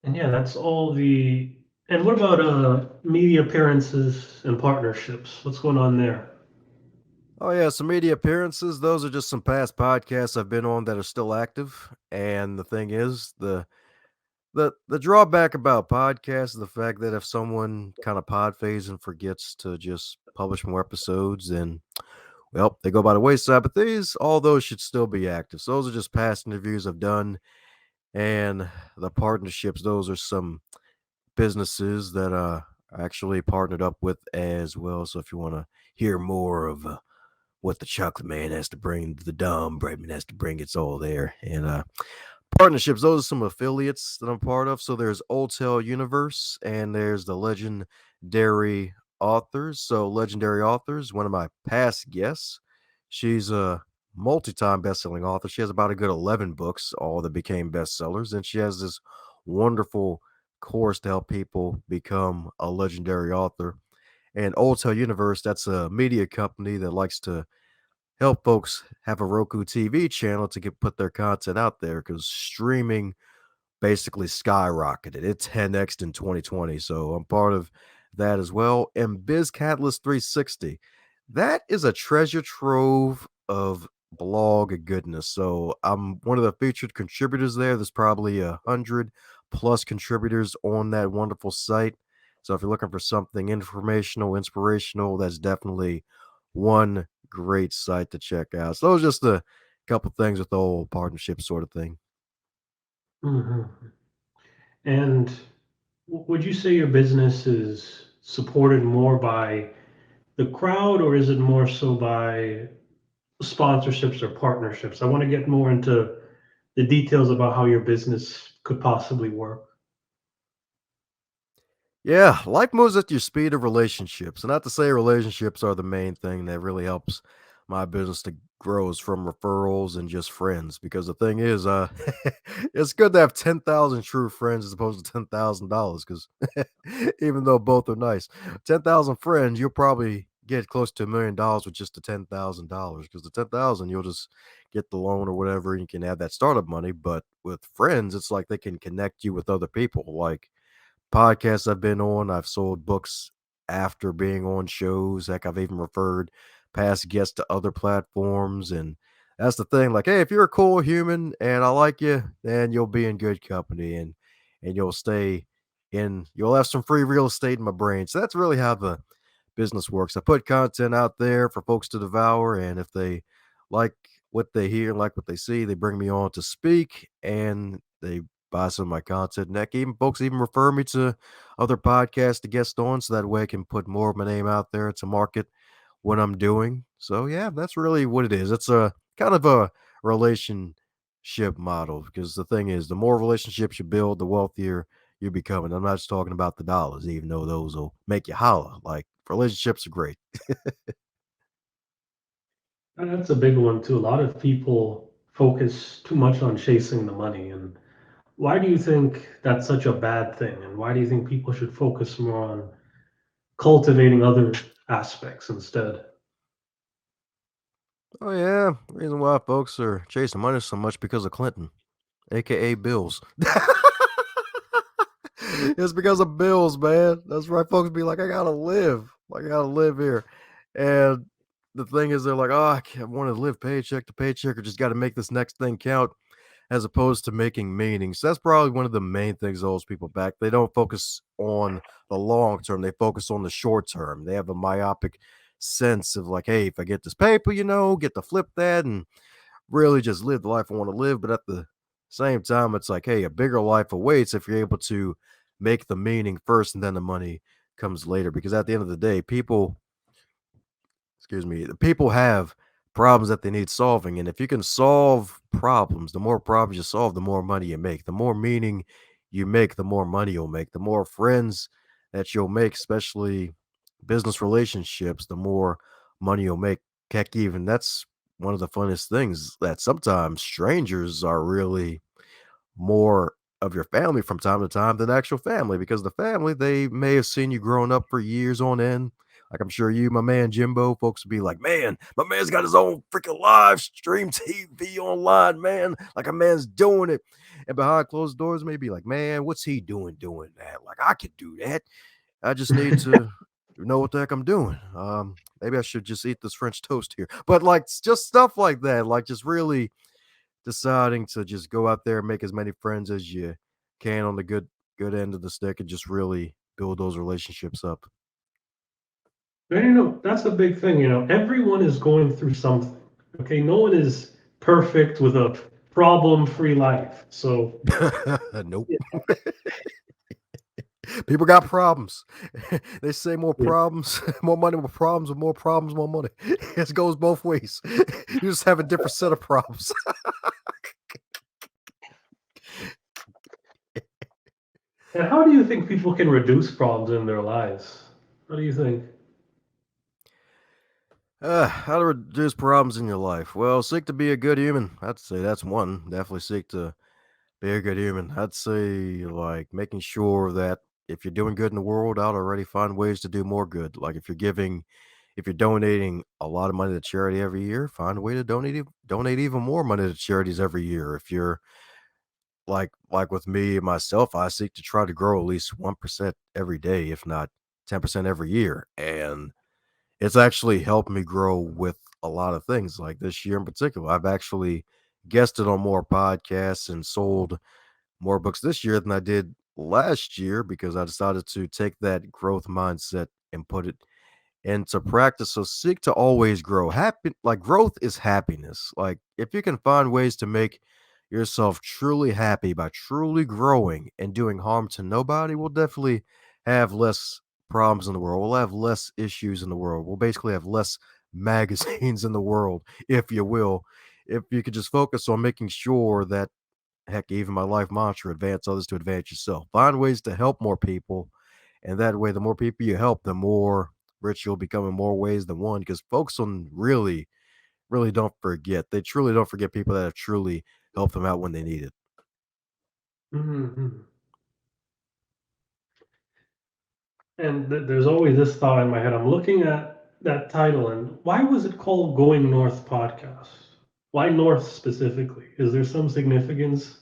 And yeah, that's all the. And what about media appearances and partnerships? What's going on there? Oh yeah, some media appearances. Those are just some past podcasts I've been on that are still active. And the thing is, the The drawback about podcasts is the fact that if someone kind of pod fades and forgets to just publish more episodes, then well, they go by the wayside. But these, all those should still be active. So those are just past interviews I've done, and the partnerships. Those are some businesses that I actually partnered up with as well. So if you want to hear more of what the chocolate man has to bring, the dumb Brightmon has to bring, it's all there. And partnerships, those are some affiliates that I'm part of. So there's Old Tale Universe and there's the Legendary Authors. So Legendary Authors, one of my past guests, she's a multi-time best-selling author. She has about a good 11 books, all that became bestsellers, and she has this wonderful course to help people become a legendary author. And Old Tale Universe, that's a media company that likes to help folks have a Roku TV channel to get put their content out there because streaming basically skyrocketed. It 10x in 2020. So I'm part of that as well. And Biz Catalyst 360, that is a treasure trove of blog goodness. So I'm one of the featured contributors there. There's probably 100+ contributors on that wonderful site. So if you're looking for something informational, inspirational, that's definitely one great site to check out. So those are just a couple things with the whole partnership sort of thing. Hmm. And would you say your business is supported more by the crowd, or is it more so by sponsorships or partnerships? I want to get more into the details about how your business could possibly work. Yeah, life moves at your speed of relationships. And not to say relationships are the main thing that really helps my business to grow is from referrals and just friends. Because the thing is, it's good to have 10,000 true friends as opposed to $10,000. Because even though both are nice, 10,000 friends, you'll probably get close to $1 million with just the $10,000. Because the 10,000, you'll just get the loan or whatever, and you can have that startup money. But with friends, it's like they can connect you with other people. Like podcasts I've been on. I've sold books after being on shows. Heck, I've even referred past guests to other platforms. And that's the thing. Like, hey, if you're a cool human and I like you, then you'll be in good company and you'll stay you'll have some free real estate in my brain. So that's really how the business works. I put content out there for folks to devour, and if they like what they hear, like what they see, they bring me on to speak and they buy some of my content. And heck, even folks even refer me to other podcasts to guest on, so that way I can put more of my name out there to market what I'm doing. So yeah, that's really what it is. It's a kind of a relationship model because the thing is, the more relationships you build, the wealthier you become. And I'm not just talking about the dollars, even though those will make you holler. Like relationships are great. And that's a big one too. A lot of people focus too much on chasing the money. And why do you think that's such a bad thing? And why do you think people should focus more on cultivating other aspects instead? Oh yeah, reason why folks are chasing money so much because of Clinton, aka Bills. It's because of bills, man. That's right. Folks be like, I gotta live. Like, I gotta live here. And the thing is, they're like, oh, I want to live paycheck to paycheck or just got to make this next thing count as opposed to making meaning. So that's probably one of the main things that holds people back. They don't focus on the long term, they focus on the short term. They have a myopic sense of like, hey, if I get this paper, get to flip that and really just live the life I want to live. But at the same time, it's like, hey, a bigger life awaits if you're able to make the meaning first and then the money comes later. Because at the end of the day, the people have problems that they need solving. And if you can solve problems, the more problems you solve, the more money you make. The more meaning you make, the more money you'll make. The more friends that you'll make, especially business relationships, the more money you'll make. Heck, even that's one of the funnest things that sometimes strangers are really more of your family from time to time than actual family because the family, they may have seen you growing up for years on end. Like I'm sure you, my man Jimbo, folks would be like, man, my man's got his own freaking live stream TV online, man. Like a man's doing it. And behind closed doors, maybe like, man, what's he doing that? Like I could do that. I just need to know what the heck I'm doing. Maybe I should just eat this French toast here. But like just stuff like that, like just really deciding to just go out there and make as many friends as you can on the good end of the stick and just really build those relationships up. And that's a big thing. Everyone is going through something. Okay, no one is perfect with a problem-free life. So, Nope. yeah, People got problems. They say more yeah. problems, more money, more problems, more money. It goes both ways. You just have a different set of problems. And how do you think people can reduce problems in their lives? What do you think? How to reduce problems in your life? Well, seek to be a good human. I'd say that's one. Definitely seek to be a good human. I'd say like making sure that if you're doing good in the world, I'd already find ways to do more good. Like if you're donating a lot of money to charity every year, find a way to donate even more money to charities every year. If you're like with me and myself, I seek to try to grow at least 1% every day, if not 10% every year. And it's actually helped me grow with a lot of things. Like this year in particular, I've actually guested on more podcasts and sold more books this year than I did last year because I decided to take that growth mindset and put it into practice. So seek to always grow. Happy like growth is happiness. Like if you can find ways to make yourself truly happy by truly growing and doing harm to nobody, we'll definitely have less problems in the world. We'll have less issues in the world. We'll basically have less magazines in the world, if you will. If you could just focus on making sure that heck, even my life mantra, advance others to advance yourself. Find ways to help more people. And that way, the more people you help, the more rich you'll become in more ways than one. Because folks on really don't forget. They truly don't forget people that have truly helped them out when they need it. Hmm. And there's always this thought in my head. I'm looking at that title, and why was it called Going North Podcast? Why North specifically? Is there some significance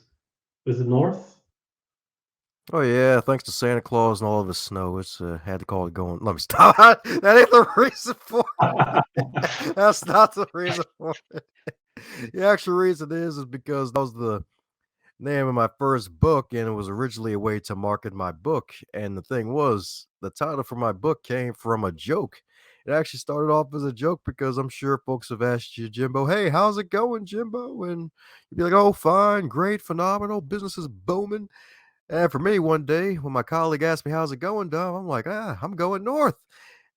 with the North? Oh yeah, thanks to Santa Claus and all of his snow, it's had to call it going. Let me stop. That ain't the reason for it. That's not the reason for it. The actual reason is because that was the name of my first book, and it was originally a way to market my book. And the thing was, the title for my book came from a joke. It actually started off as a joke because I'm sure folks have asked you, Jimbo, hey, how's it going, Jimbo? And you'd be like, oh, fine, great, phenomenal, business is booming. And for me, one day when my colleague asked me, how's it going, Dom? I'm like, I'm going north.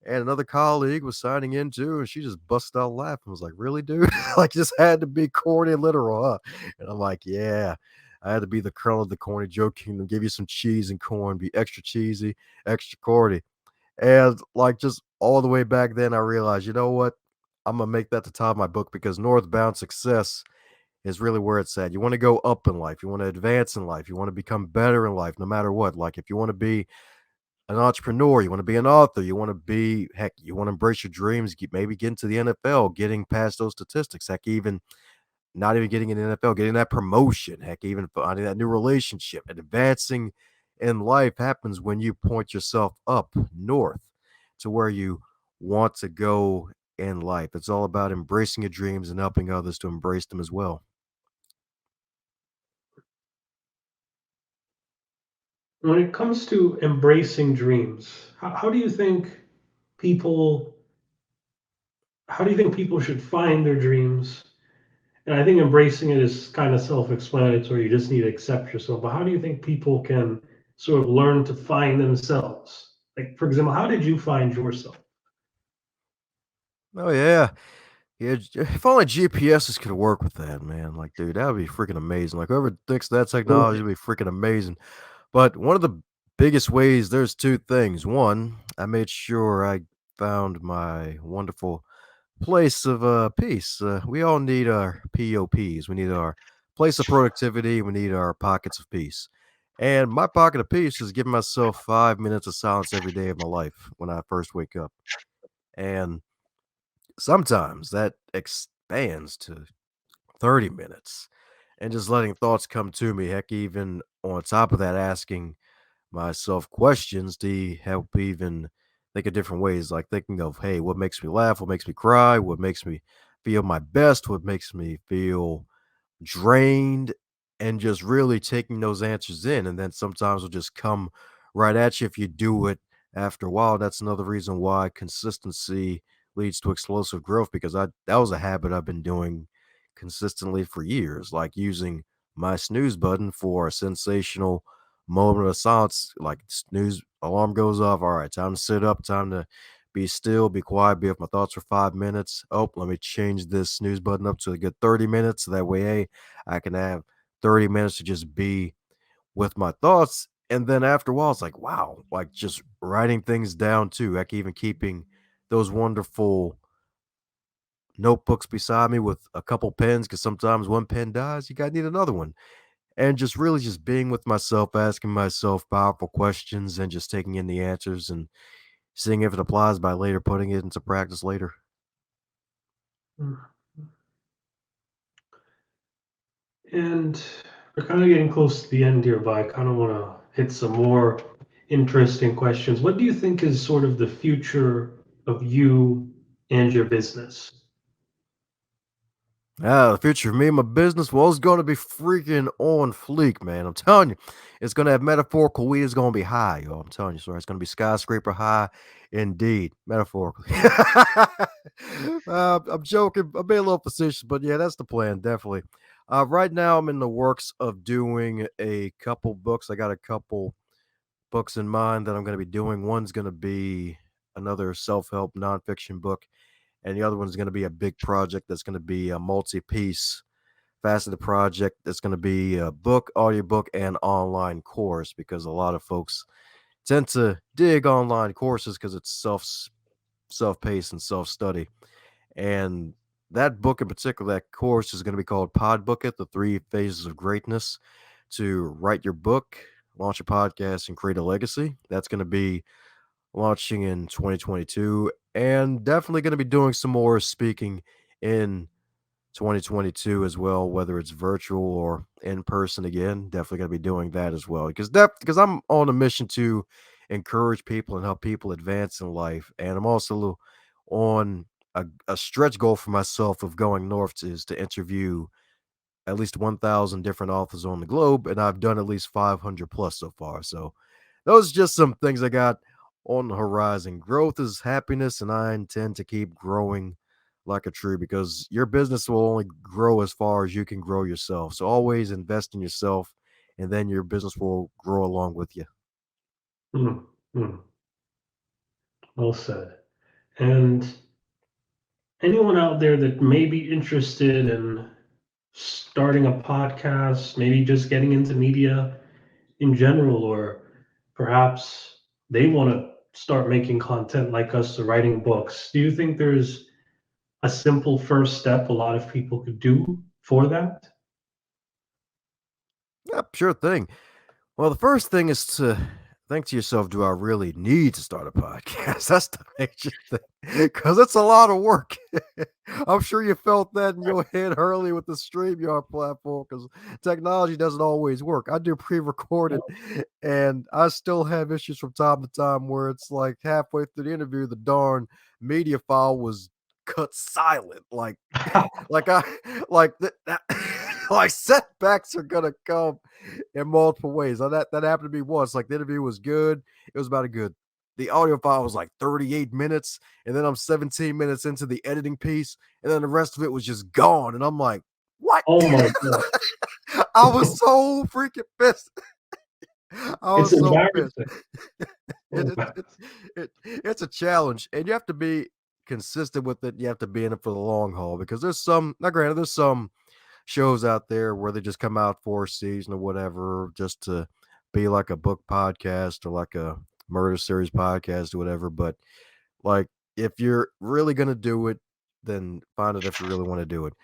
And another colleague was signing in too, and she just busted out laughing. I was like, really, dude? Like, just had to be corny and literal, huh? And I'm like, yeah, I had to be the kernel of the corny joke kingdom, give you some cheese and corn, be extra cheesy, extra corny. And like, just all the way back then, I realized, you know what? I'm going to make that the top of my book because Northbound Success is really where it's at. You want to go up in life, you want to advance in life, you want to become better in life, no matter what. Like, if you want to be an entrepreneur, you want to be an author, you want to be, heck, you want to embrace your dreams, maybe get into the NFL, getting past those statistics, heck, even not even getting in the NFL, getting that promotion, heck, even finding that new relationship and advancing in life happens when you point yourself up north to where you want to go in life. It's all about embracing your dreams and helping others to embrace them as well. When it comes to embracing dreams, how do you think people how do you think people should find their dreams? And I think embracing it is kind of self-explanatory. You just need to accept yourself. But how do you think people can sort of learn to find themselves? Like, for example, how did you find yourself? Oh yeah. Yeah, if only GPSs could work with that, man. Like, dude, that would be freaking amazing. Like, whoever thinks that technology would be freaking amazing. But one of the biggest ways, there's two things. One, I made sure I found my wonderful place of peace. We all need our POPs. We need our place of productivity. We need our pockets of peace. And my pocket of peace is giving myself 5 minutes of silence every day of my life when I first wake up. And sometimes that expands to 30 minutes and just letting thoughts come to me. Heck, even on top of that, asking myself questions to help even think of different ways, like thinking of, hey, what makes me laugh? What makes me cry? What makes me feel my best? What makes me feel drained? and just really taking those answers in. And then sometimes will just come right at you if you do it after a while. That's another reason why consistency leads to explosive growth, because that was a habit I've been doing consistently for years, like using my snooze button for a sensational moment of silence. Like snooze alarm goes off. All right, time to sit up, time to be still, be quiet, be with my thoughts for 5 minutes. Oh, let me change this snooze button up to a good 30 minutes. So that way, hey, I can have 30 minutes to just be with my thoughts. And then after a while, it's like, wow, like just writing things down too. Like even keeping those wonderful notebooks beside me with a couple pens, because sometimes one pen dies, you gotta need another one. And just really just being with myself, asking myself powerful questions and just taking in the answers and seeing if it applies by later putting it into practice later. Mm. And we're kind of getting close to the end here, but I kind of want to hit some more interesting questions. What do you think is sort of the future of you and your business? The future of me and my business, well, it's going to be freaking on fleek, man. I'm telling you, it's going to have metaphorical weed. It's going to be high, yo. I'm telling you, sorry. It's going to be skyscraper high, indeed, metaphorically. I'm joking. I'm being a little facetious, but yeah, that's the plan, definitely. Right now, I'm in the works of doing a couple books. I got a couple books in mind that I'm going to be doing. One's going to be another self help nonfiction book, and the other one's going to be a big project that's going to be a multi-piece faceted project that's going to be a book, audiobook, and online course, because a lot of folks tend to dig online courses because it's self-paced and self-study. And that book in particular, that course is going to be called Pod Book It, the 3 phases of greatness to write your book, launch a podcast, and create a legacy. That's going to be launching in 2022, and definitely going to be doing some more speaking in 2022 as well, whether it's virtual or in person again. Definitely going to be doing that as well, because I'm on a mission to encourage people and help people advance in life. And I'm also on a stretch goal for myself of going north is to interview at least 1,000 different authors on the globe, and I've done at least 500 plus so far. So those are just some things I got on the horizon. Growth is happiness, and I intend to keep growing like a tree, because your business will only grow as far as you can grow yourself. So always invest in yourself, and then your business will grow along with you. Mm, mm, well said. And anyone out there that may be interested in starting a podcast, maybe just getting into media in general, or perhaps they want to start making content like us or writing books, do you think there's a simple first step a lot of people could do for that? Yep, sure thing. Well, the first thing is to think to yourself, do I really need to start a podcast? That's the major thing, because it's a lot of work. I'm sure you felt that in your head early with the StreamYard platform, because technology doesn't always work. I do pre-recorded, and I still have issues from time to time where it's like halfway through the interview, the darn media file was cut silent. Like I like that like setbacks are gonna come in multiple ways. That happened to me once. Like the interview was good. It was about a good. The audio file was like 38 minutes, and then I'm 17 minutes into the editing piece, and then the rest of it was just gone. And I'm like, what? Oh my God. I was so freaking pissed. I It's was so pissed. embarrassing. It, Oh, it, it, it's a challenge, and you have to be consistent with it. You have to be in it for the long haul, because there's some, not granted, there's some shows out there where they just come out for a season or whatever just to be like a book podcast or like a murder series podcast or whatever. But like, if you're really going to do it, then find it if you really want to do it.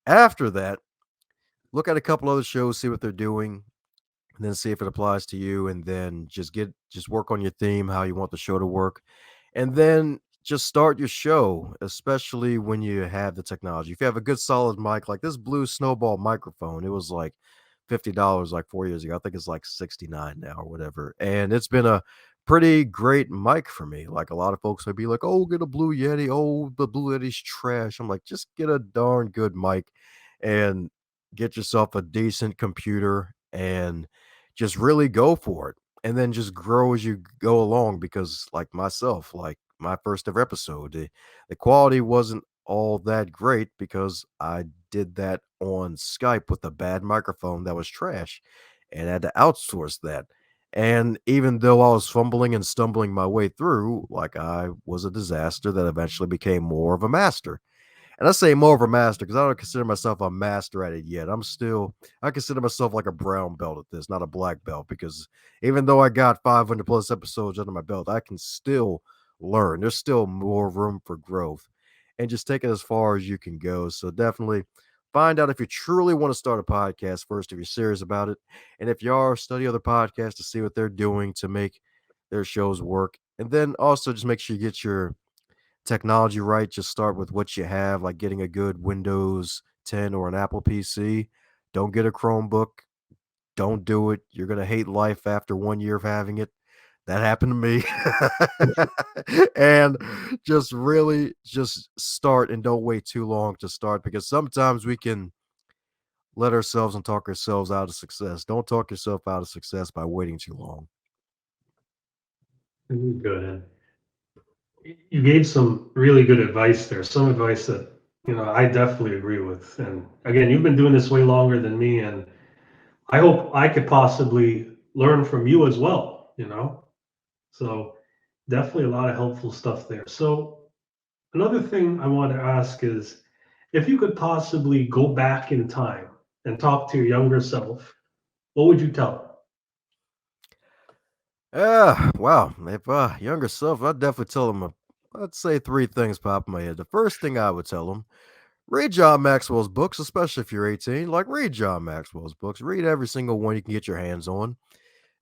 After that, look at a couple other shows, see what they're doing, and then see if it applies to you, and then just work on your theme, how you want the show to work, and then just start your show, especially when you have the technology. If you have a good solid mic, like this Blue Snowball microphone, it was like $50 like 4 years ago. I think it's like 69 now or whatever. And it's been a pretty great mic for me. Like a lot of folks would be like, oh, get a Blue Yeti. Oh, the Blue Yeti's trash. I'm like, just get a darn good mic. And get yourself a decent computer and just really go for it. And then just grow as you go along because like myself, like my first ever episode, the quality wasn't all that great because I did that on Skype with a bad microphone that was trash and had to outsource that. And even though I was fumbling and stumbling my way through, like I was a disaster that eventually became more of a master. And I say more of a master because I don't consider myself a master at it yet. I consider myself like a brown belt at this, not a black belt, because even though I got 500 plus episodes under my belt, I can still learn. There's still more room for growth and just take it as far as you can go. So definitely find out if you truly want to start a podcast first, if you're serious about it. And if you are, study other podcasts to see what they're doing to make their shows work. And then also just make sure you get your technology right. Just start with what you have, like getting a good Windows 10 or an Apple PC. Don't get a Chromebook. Don't do it. You're going to hate life after 1 year of having it. That happened to me. And just really just start and don't wait too long to start because sometimes we can let ourselves and talk ourselves out of success. Don't talk yourself out of success by waiting too long. Good. And you gave some really good advice there. Some advice that, I definitely agree with. And again, you've been doing this way longer than me, and I hope I could possibly learn from you as well. So definitely a lot of helpful stuff there. So another thing I want to ask is if you could possibly go back in time and talk to your younger self, what would you tell Yeah, wow. If younger self, I'd definitely tell him. I'd say three things pop in my head. The first thing I would tell him: read John Maxwell's books, especially if you're 18. Like, read John Maxwell's books. Read every single one you can get your hands on.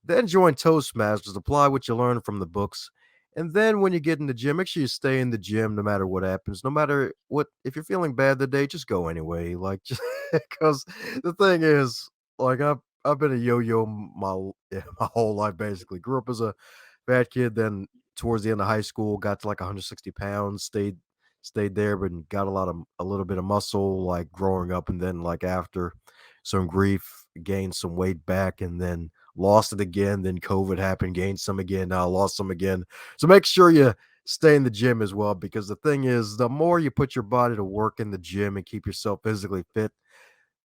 Then join Toastmasters. Apply what you learn from the books. And then when you get in the gym, make sure you stay in the gym no matter what happens. No matter what, if you're feeling bad the day, just go anyway. Like, just because the thing is, like, I've been a yo-yo yeah, my whole life basically. Grew up as a fat kid, then towards the end of high school, got to like 160 pounds, stayed there, but got a little bit of muscle like growing up, and then like after some grief, gained some weight back, and then lost it again. Then COVID happened, gained some again, now lost some again. So make sure you stay in the gym as well, because the thing is, the more you put your body to work in the gym and keep yourself physically fit,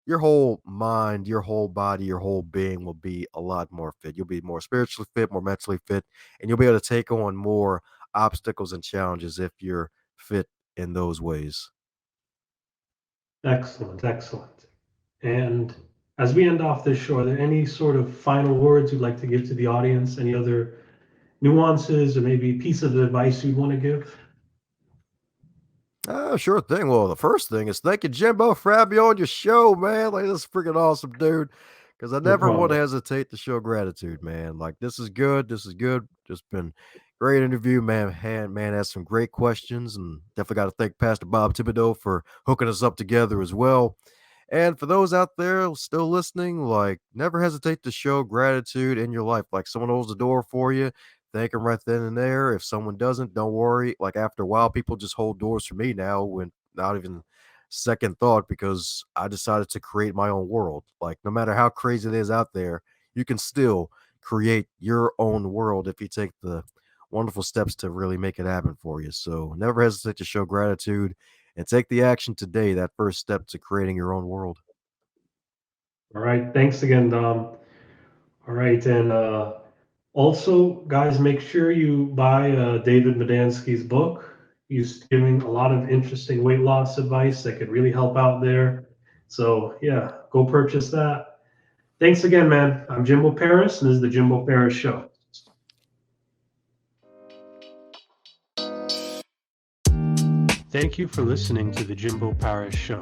your whole mind, your whole body, your whole being will be a lot more fit. You'll be more spiritually fit, more mentally fit, and you'll be able to take on more obstacles and challenges if you're fit in those ways. Excellent, excellent. And as we end off this show, are there any sort of final words you'd like to give to the audience? Any other nuances or maybe piece of advice you'd want to give? Sure thing. Well, the first thing is thank you, Jimbo, for having me on your show, man. Like, this is freaking awesome, dude. Because I No never want to problem. hesitate to show gratitude, man. Like, this is good. This is good. Just been great interview, man. Man has some great questions, and definitely got to thank Pastor Bob Thibodeau for hooking us up together as well. And for those out there still listening, like, never hesitate to show gratitude in your life. Like, someone holds the door for you, thank them right then and there. If someone doesn't, don't worry. Like, after a while, people just hold doors for me now when not even second thought, because I decided to create my own world. Like, no matter how crazy it is out there, you can still create your own world if you take the wonderful steps to really make it happen for you. So never hesitate to show gratitude and take the action today, that first step to creating your own world. All right. Thanks again, Dom. All right. And also, guys, make sure you buy David Medansky's book. He's giving a lot of interesting weight loss advice that could really help out there. So, yeah, go purchase that. Thanks again, man. I'm Jimbo Paris, and this is the Jimbo Paris Show. Thank you for listening to the Jimbo Paris Show.